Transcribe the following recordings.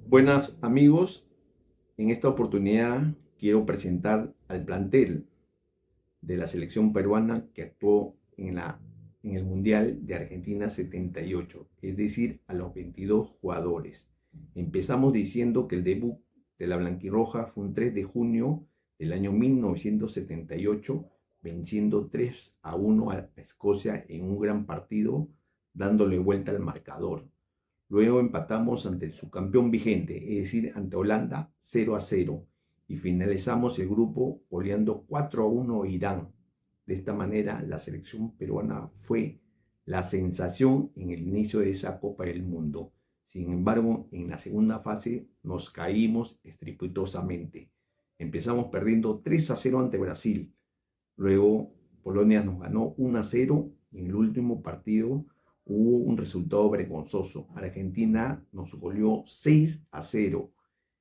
Buenas amigos, en esta oportunidad quiero presentar al plantel de la selección peruana que actuó en el Mundial de Argentina 78, es decir, a los 22 jugadores. Empezamos diciendo que el debut de la blanquirroja fue un 3 de junio del año 1978, venciendo 3-1 a Escocia en un gran partido, dándole vuelta al marcador. Luego empatamos ante el subcampeón vigente, es decir, ante Holanda 0-0. Y finalizamos el grupo goleando 4-1 a Irán. De esta manera, la selección peruana fue la sensación en el inicio de esa Copa del Mundo. Sin embargo, en la segunda fase nos caímos estrepitosamente. Empezamos perdiendo 3-0 ante Brasil. Luego Polonia nos ganó 1-0 y en el último partido hubo un resultado vergonzoso. Argentina nos goleó 6-0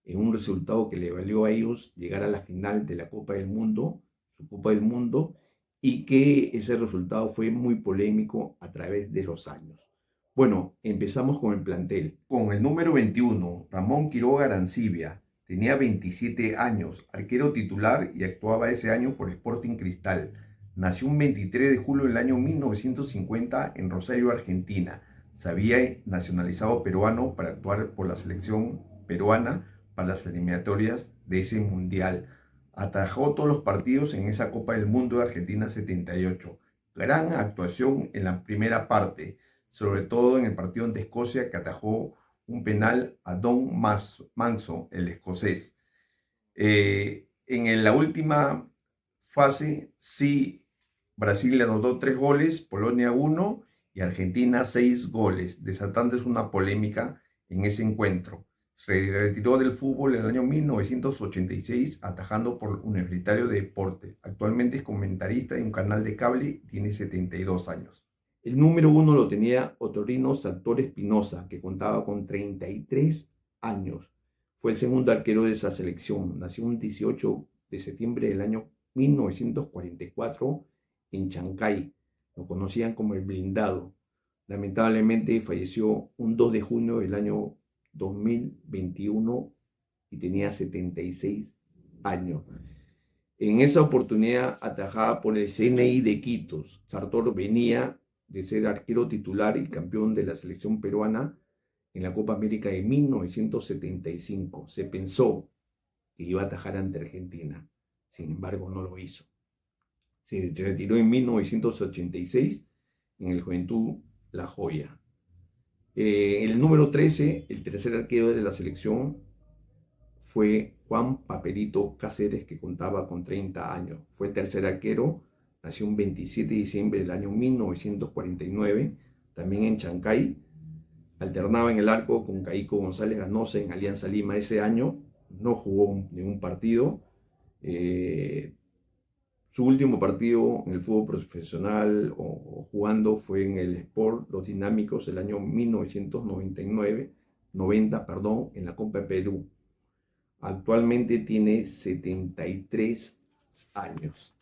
en un resultado que le valió a ellos llegar a la final de la Copa del Mundo, su Copa del Mundo, y que ese resultado fue muy polémico a través de los años. Bueno, empezamos con el plantel. Con el número 21, Ramón Quiroga Arancibia. Tenía 27 años, arquero titular y actuaba ese año por Sporting Cristal. Nació un 23 de julio del año 1950 en Rosario, Argentina. Se había nacionalizado peruano para actuar por la selección peruana para las eliminatorias de ese mundial. Atajó todos los partidos en esa Copa del Mundo de Argentina 78. Gran actuación en la primera parte, sobre todo en el partido ante Escocia, que atajó un penal a Don Manso, el escocés. En la última fase, sí, Brasil le anotó 3 goles, Polonia 1 y Argentina 6 goles, desatándose una polémica en ese encuentro. Se retiró del fútbol en el año 1986 atajando por Universitario de Deportes. Actualmente es comentarista en un canal de cable y tiene 72 años. El número 1 lo tenía Otorino Saltor Espinosa, que contaba con 33 años. Fue el segundo arquero de esa selección. Nació un 18 de septiembre del año 1944 en Chancay. Lo conocían como el blindado. Lamentablemente falleció un 2 de junio del año 2021 y tenía 76 años. En esa oportunidad, atajada por el CNI de Quitos, Sartor venía de ser arquero titular y campeón de la selección peruana en la Copa América de 1975. Se pensó que iba a atajar ante Argentina, sin embargo no lo hizo. Se retiró en 1986 en el Juventud La Joya. El número 13, el tercer arquero de la selección, fue Juan Paperito Cáceres, que contaba con 30 años. Fue el tercer arquero, nació un 27 de diciembre del año 1949, también en Chancay. Alternaba en el arco con Caico González Ganosa en Alianza Lima ese año. No jugó ningún partido. Su último partido en el fútbol profesional o jugando fue en el Sport Los Dinámicos el año 1990, en la Copa de Perú. Actualmente tiene 73 años.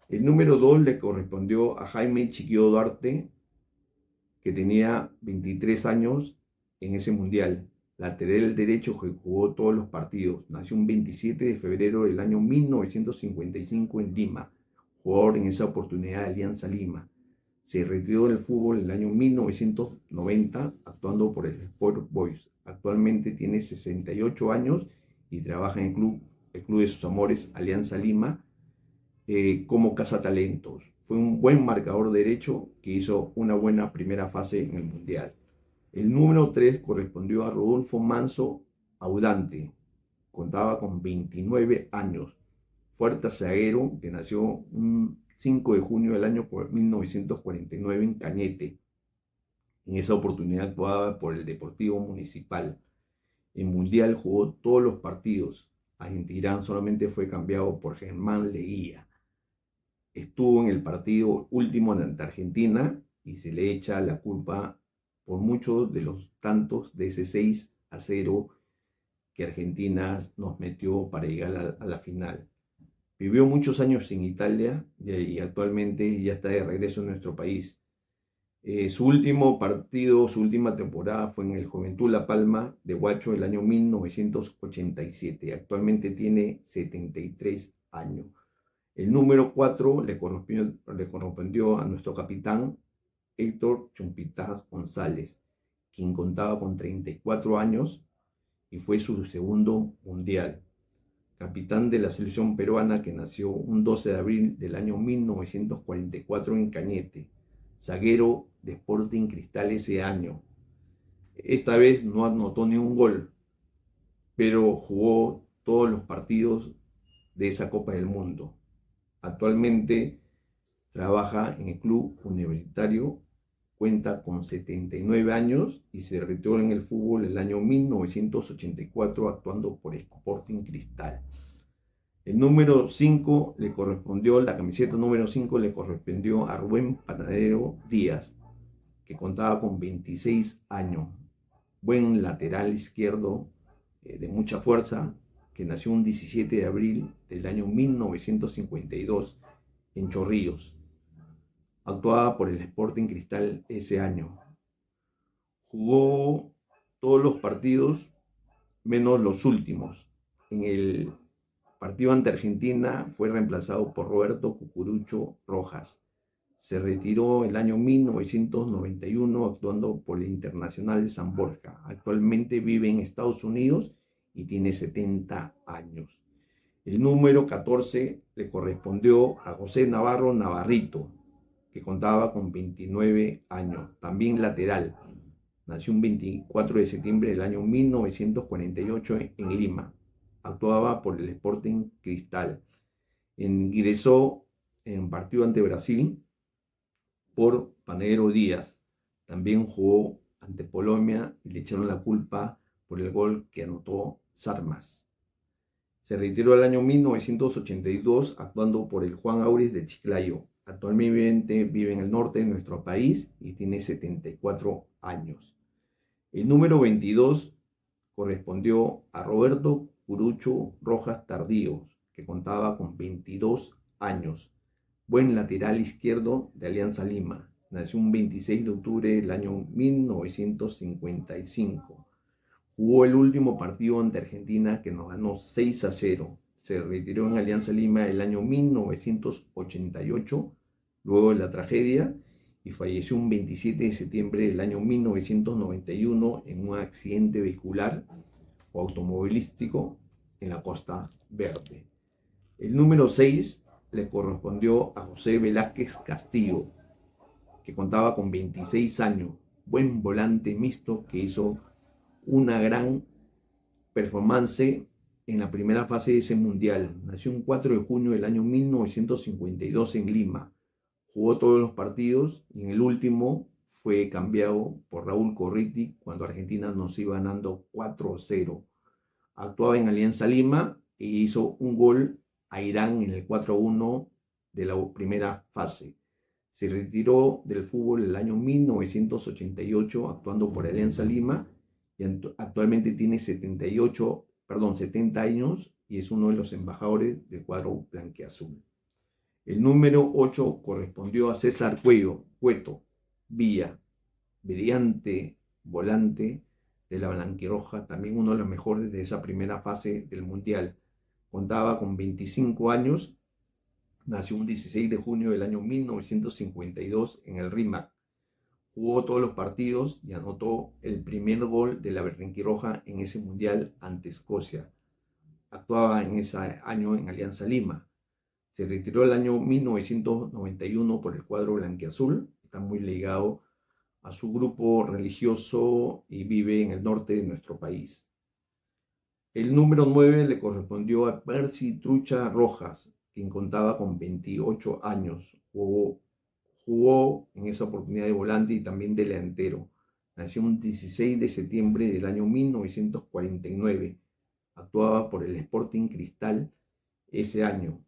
El número 2 le correspondió a Jaime Chiquio Duarte, que tenía 23 años en ese mundial. Lateral derecho que jugó todos los partidos. Nació un 27 de febrero del año 1955 en Lima. Jugador en esa oportunidad de Alianza Lima. Se retiró del fútbol en el año 1990 actuando por el Sport Boys. Actualmente tiene 68 años y trabaja en el club de sus amores, Alianza Lima, como cazatalentos. Fue un buen marcador derecho que hizo una buena primera fase en el Mundial. El número 3 correspondió a Rodolfo Manso Audante. Contaba con 29 años. Fuerte zaguero que nació un 5 de junio del año 1949 en Cañete. En esa oportunidad actuaba por el Deportivo Municipal. En Mundial jugó todos los partidos. Argentina solamente fue cambiado por Germán Leguía. Estuvo en el partido último ante Argentina y se le echa la culpa por muchos de los tantos de ese 6-0 que Argentina nos metió para llegar a la final. Vivió muchos años en Italia y actualmente ya está de regreso en nuestro país. Su último partido, su última temporada fue en el Juventud La Palma de Huacho el año 1987. Actualmente tiene 73 años. El número 4 le correspondió a nuestro capitán Héctor Chumpitá González, quien contaba con 34 años y fue su segundo mundial. Capitán de la selección peruana que nació un 12 de abril del año 1944 en Cañete, zaguero de Sporting Cristal ese año. Esta vez no anotó ni un gol, pero jugó todos los partidos de esa Copa del Mundo. Actualmente trabaja en el club universitario, cuenta con 79 años y se retiró en el fútbol el año 1984 actuando por Sporting Cristal. El número 5 le correspondió, la camiseta número 5 le correspondió a Rubén Panadero Díaz, que contaba con 26 años. Buen lateral izquierdo de mucha fuerza, que nació un 17 de abril del año 1952 en Chorrillos. Actuaba por el Sporting Cristal ese año. Jugó todos los partidos menos los últimos. En el partido ante Argentina fue reemplazado por Roberto Cucurucho Rojas. Se retiró el año 1991 actuando por el Internacional de San Borja. Actualmente vive en Estados Unidos y tiene 70 años. El número 14 le correspondió a José Navarro Navarrito, que contaba con 29 años, también lateral. Nació un 24 de septiembre del año 1948 en Lima. Actuaba por el Sporting Cristal. Ingresó en partido ante Brasil por Panadero Díaz. También jugó ante Polonia y le echaron la culpa por el gol que anotó Sarmas. Se retiró el año 1982 actuando por el Juan Auris de Chiclayo. Actualmente vive en el norte de nuestro país y tiene 74 años. El número 22 correspondió a Roberto Curucho Rojas Tardíos, que contaba con 22 años. Buen lateral izquierdo de Alianza Lima. Nació un 26 de octubre del año 1955. Jugó el último partido ante Argentina que nos ganó 6-0. Se retiró en Alianza Lima el año 1988, luego de la tragedia, y falleció un 27 de septiembre del año 1991 en un accidente vehicular o automovilístico en la Costa Verde. El número 6 le correspondió a José Velázquez Castillo, que contaba con 26 años, buen volante mixto que hizo una gran performance en la primera fase de ese mundial. Nació un 4 de junio del año 1952 en Lima. Jugó todos los partidos y en el último fue cambiado por Raúl Corriti cuando Argentina nos iba ganando 4-0. Actuaba en Alianza Lima e hizo un gol a Irán en el 4-1 de la primera fase. Se retiró del fútbol el año 1988 actuando por Alianza Lima y actualmente tiene 70 años y es uno de los embajadores del cuadro blanquiazul. El número 8 correspondió a César Cueto Villa, brillante volante de la blanquirroja, también uno de los mejores de esa primera fase del Mundial. Contaba con 25 años, nació un 16 de junio del año 1952 en el Rímac. Jugó todos los partidos y anotó el primer gol de la blanquirroja en ese Mundial ante Escocia. Actuaba en ese año en Alianza Lima. Se retiró el año 1991 por el cuadro blanquiazul. Está muy ligado a su grupo religioso y vive en el norte de nuestro país. El número 9 le correspondió a Percy Trucha Rojas, quien contaba con 28 años. Jugó en esa oportunidad de volante y también delantero. Nació un 16 de septiembre del año 1949. Actuaba por el Sporting Cristal ese año.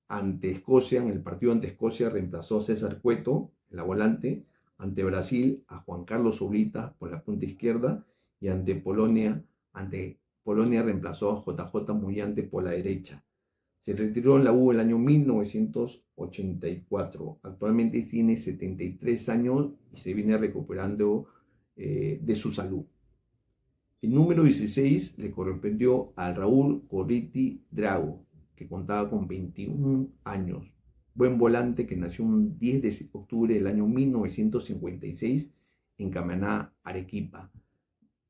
Ante Escocia, en el partido ante Escocia, reemplazó a César Cueto, en la volante. Ante Brasil, a Juan Carlos Oblita por la punta izquierda. Y ante Polonia reemplazó a JJ Mullante por la derecha. Se retiró en la U el año 1984. Actualmente tiene 73 años y se viene recuperando de su salud. El número 16 le correspondió a Raúl Corriti Drago, que contaba con 21 años. Buen volante que nació un 10 de octubre del año 1956 en Camaná, Arequipa.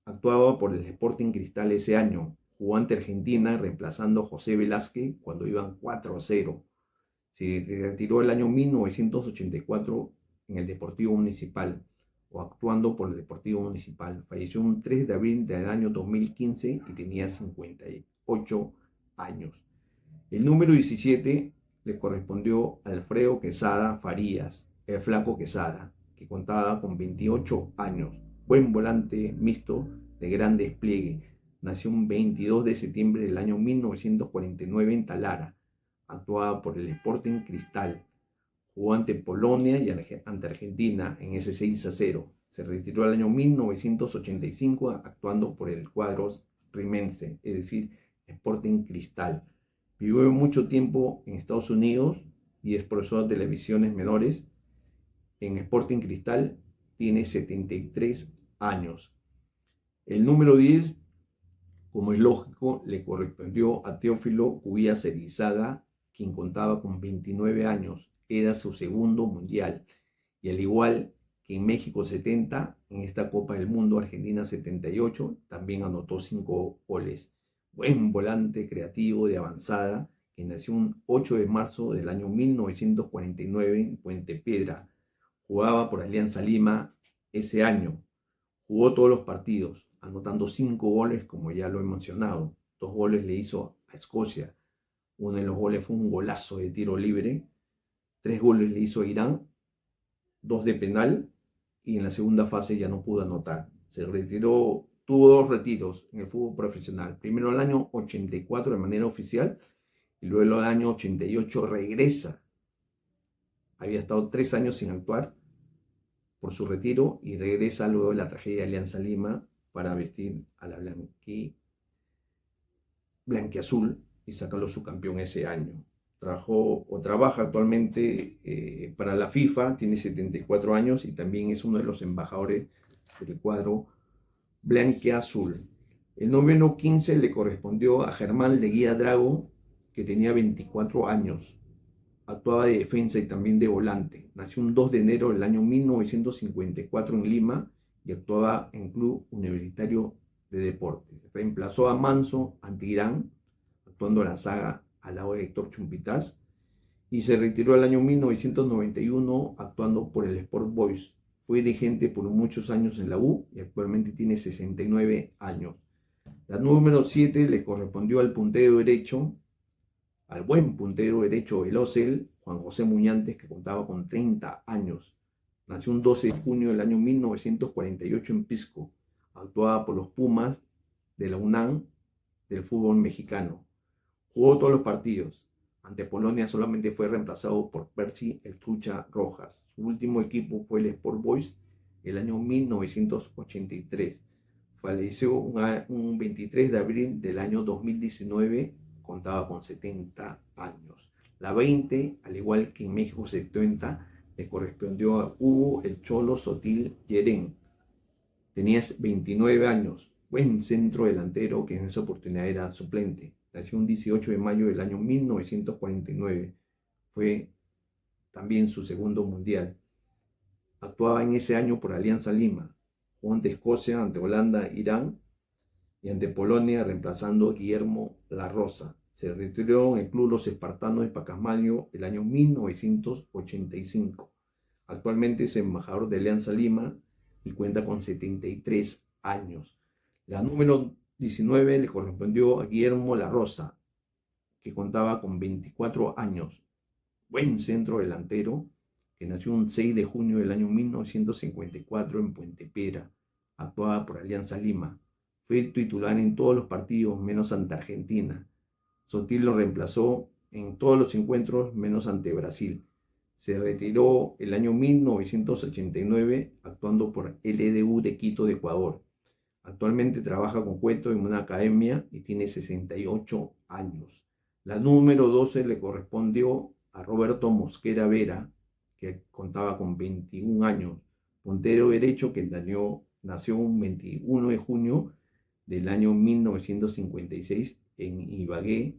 Actuaba por el Sporting Cristal ese año. Jugó ante Argentina reemplazando a José Velázquez cuando iban 4-0. Se retiró el año 1984 en el Deportivo Municipal o actuando por el Deportivo Municipal. Falleció un 3 de abril del año 2015 y tenía 58 años. El número 17 le correspondió a Alfredo Quesada Farías, el Flaco Quesada, que contaba con 28 años. Buen volante mixto de gran despliegue. Nació un 22 de septiembre del año 1949 en Talara. Actuaba por el Sporting Cristal. Jugó ante Polonia y ante Argentina en ese 6-0. Se retiró el año 1985 actuando por el cuadro rimense, es decir, Sporting Cristal. Vivió mucho tiempo en Estados Unidos y es profesor de las divisiones menores. En Sporting Cristal tiene 73 años. El número 10, como es lógico, le correspondió a Teófilo Cubillas Erizaga, quien contaba con 29 años. Era su segundo mundial. Y al igual que en México 70, en esta Copa del Mundo Argentina 78, también anotó 5 goles. Buen volante creativo de avanzada, que nació un 8 de marzo del año 1949 en Puente Piedra. Jugaba por Alianza Lima ese año. Jugó todos los partidos, anotando 5 goles, como ya lo he mencionado. 2 goles le hizo a Escocia. Uno de los goles fue un golazo de tiro libre. 3 goles le hizo a Irán, 2 de penal, y en la segunda fase ya no pudo anotar. Se retiró, tuvo 2 retiros en el fútbol profesional. Primero el año 84 de manera oficial, y luego el año 88 regresa. Había estado 3 años sin actuar por su retiro y regresa luego de la tragedia de Alianza Lima para vestir a la blanquiazul y sacarlo su campeón ese año. Trabaja actualmente para la FIFA, tiene 74 años y también es uno de los embajadores del cuadro blanquiazul. El número 15 le correspondió a Germán Leguía Drago, que tenía 24 años. Actuaba de defensa y también de volante. Nació un 2 de enero del año 1954 en Lima y actuaba en Club Universitario de Deportes. Reemplazó a Manso ante Irán, actuando la saga al lado de Héctor Chumpitaz, y se retiró el año 1991 actuando por el Sport Boys. Fue dirigente por muchos años en la U y actualmente tiene 69 años. La número 7 le correspondió al puntero derecho, al buen puntero derecho del Ocel, Juan José Muñantes, que contaba con 30 años. Nació un 12 de junio del año 1948 en Pisco. Actuaba por los Pumas de la UNAM del fútbol mexicano. Jugó todos los partidos. Ante Polonia solamente fue reemplazado por Percy el Trucha Rojas. Su último equipo fue el Sport Boys el año 1983. Falleció un 23 de abril del año 2019. Contaba con 70 años. La 20, al igual que en México 70, le correspondió a Hugo el Cholo Sotil Yerén. Tenía 29 años. Buen centro delantero que en esa oportunidad era suplente. Nació un 18 de mayo del año 1949. Fue también su segundo mundial. Actuaba en ese año por Alianza Lima. Jugó ante Escocia, ante Holanda, Irán y ante Polonia, reemplazando a Guillermo La Rosa. Se retiró en el club Los Espartanos de Pacasmayo el año 1985. Actualmente es embajador de Alianza Lima y cuenta con 73 años. La número 19 le correspondió a Guillermo La Rosa, que contaba con 24 años. Buen centro delantero, que nació un 6 de junio del año 1954 en Puente Piedra. Actuaba por Alianza Lima. Fue titular en todos los partidos menos ante Argentina. Sotil lo reemplazó en todos los encuentros menos ante Brasil. Se retiró el año 1989 actuando por LDU de Quito de Ecuador. Actualmente trabaja con Cueto en una academia y tiene 68 años. La número 12 le correspondió a Roberto Mosquera Vera, que contaba con 21 años, puntero derecho que nació un 21 de junio del año 1956 en Ibagué,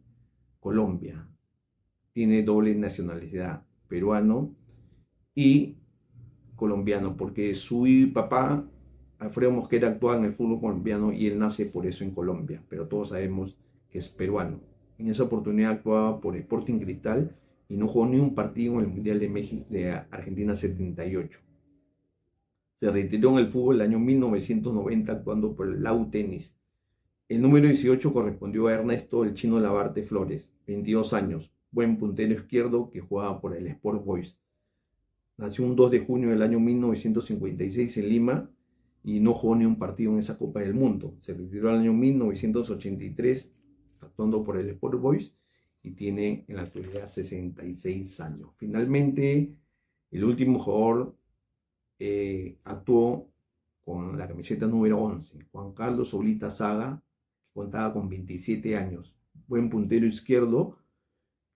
Colombia. Tiene doble nacionalidad, peruano y colombiano, porque su papá, Alfredo Mosquera, actuaba en el fútbol colombiano y él nace por eso en Colombia, pero todos sabemos que es peruano. En esa oportunidad actuaba por Sporting Cristal y no jugó ni un partido en el Mundial de, México, de Argentina 78. Se retiró en el fútbol el año 1990 actuando por el Lau Tenis. El número 18 correspondió a Ernesto El Chino Labarte Flores, 22 años, buen puntero izquierdo que jugaba por el Sport Boys. Nació un 2 de junio del año 1956 en Lima y no jugó ni un partido en esa Copa del Mundo. Se retiró en el año 1983 actuando por el Sport Boys y tiene en la actualidad 66 años. Finalmente, el último jugador actuó con la camiseta número 11, Juan Carlos Oblita Saga, que contaba con 27 años. Buen puntero izquierdo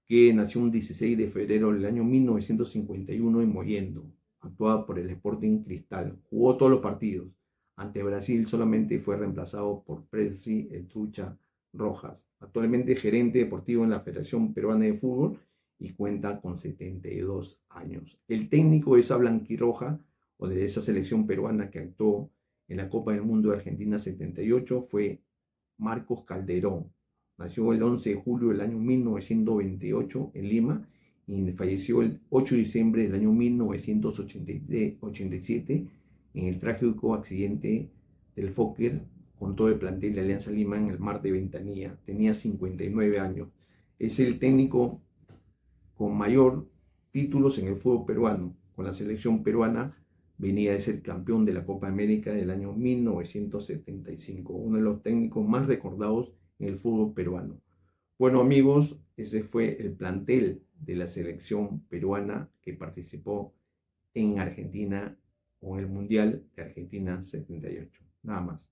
que nació un 16 de febrero del año 1951 en Mollendo. Actuaba por el Sporting Cristal. Jugó todos los partidos. Ante Brasil solamente fue reemplazado por Presley El Trucha Rojas. Actualmente gerente deportivo en la Federación Peruana de Fútbol y cuenta con 72 años. El técnico de esa blanquirroja o de esa selección peruana que actuó en la Copa del Mundo de Argentina 78 fue Marcos Calderón. Nació el 11 de julio del año 1928 en Lima y falleció el 8 de diciembre del año 1987 en el trágico accidente del Fokker con todo el plantel de Alianza Lima en el Mar de Ventanilla. Tenía 59 años. Es el técnico con mayor títulos en el fútbol peruano. Con la selección peruana venía de ser campeón de la Copa América del año 1975. Uno de los técnicos más recordados en el fútbol peruano. Bueno amigos, ese fue el plantel de la selección peruana que participó en Argentina o en el Mundial de Argentina 78. Nada más.